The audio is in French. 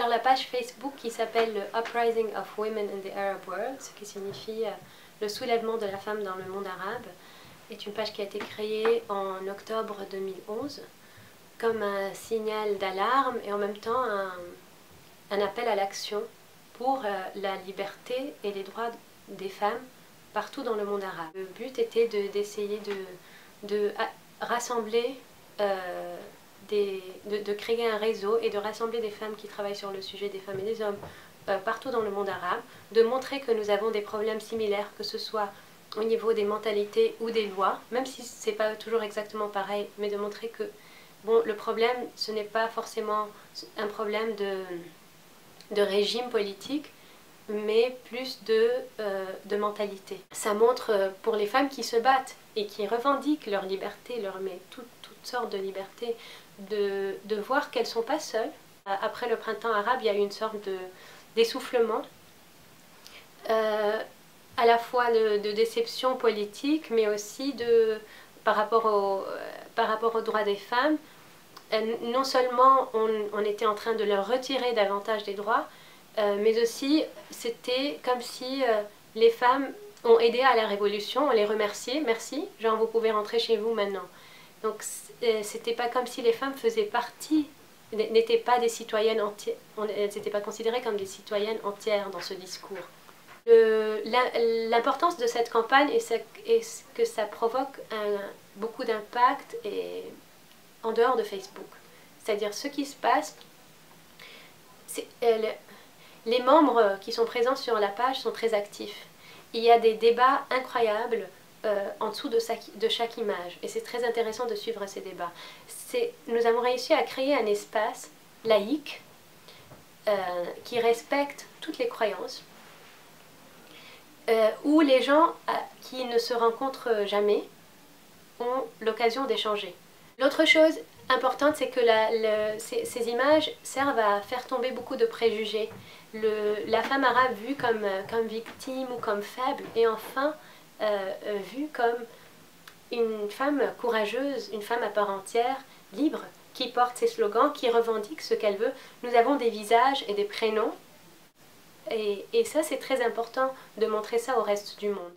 la page Facebook qui s'appelle le Uprising of Women in the Arab World, ce qui signifie le soulèvement de la femme dans le monde arabe, est une page qui a été créée en octobre 2011 comme un signal d'alarme et en même temps un appel à l'action pour la liberté et les droits des femmes partout dans le monde arabe. Le but était d'essayer de rassembler, de créer un réseau et de rassembler des femmes qui travaillent sur le sujet des femmes et des hommes partout dans le monde arabe, de montrer que nous avons des problèmes similaires, que ce soit au niveau des mentalités ou des lois, même si ce n'est pas toujours exactement pareil, mais de montrer que bon, le problème, ce n'est pas forcément un problème de régime politique, mais plus de mentalité. Ça montre pour les femmes qui se battent et qui revendiquent leur liberté, leur met toutes sortes de libertés, de voir qu'elles ne sont pas seules. Après le printemps arabe, il y a eu une sorte d'essoufflement, à la fois de déception politique, mais aussi par rapport aux droits des femmes. Non seulement on était en train de leur retirer davantage des droits, mais aussi c'était comme si les femmes ont aidé à la révolution, on les remerciait, merci, genre vous pouvez rentrer chez vous maintenant. Donc c'était pas comme si les femmes faisaient partie, n'étaient pas des citoyennes entières, elles n'étaient pas considérées comme des citoyennes entières dans ce discours. L'importance de cette campagne est que ça provoque beaucoup d'impact en dehors de Facebook. C'est-à-dire ce qui se passe, les membres qui sont présents sur la page sont très actifs. Il y a des débats incroyables en dessous de chaque image et c'est très intéressant de suivre ces débats. Nous avons réussi à créer un espace laïque qui respecte toutes les croyances, où les gens qui ne se rencontrent jamais ont l'occasion d'échanger. L'autre chose importante, c'est que ces images servent à faire tomber beaucoup de préjugés. La femme arabe vue comme victime ou comme faible, et enfin vue comme une femme courageuse, une femme à part entière, libre, qui porte ses slogans, qui revendique ce qu'elle veut. Nous avons des visages et des prénoms, et ça c'est très important de montrer ça au reste du monde.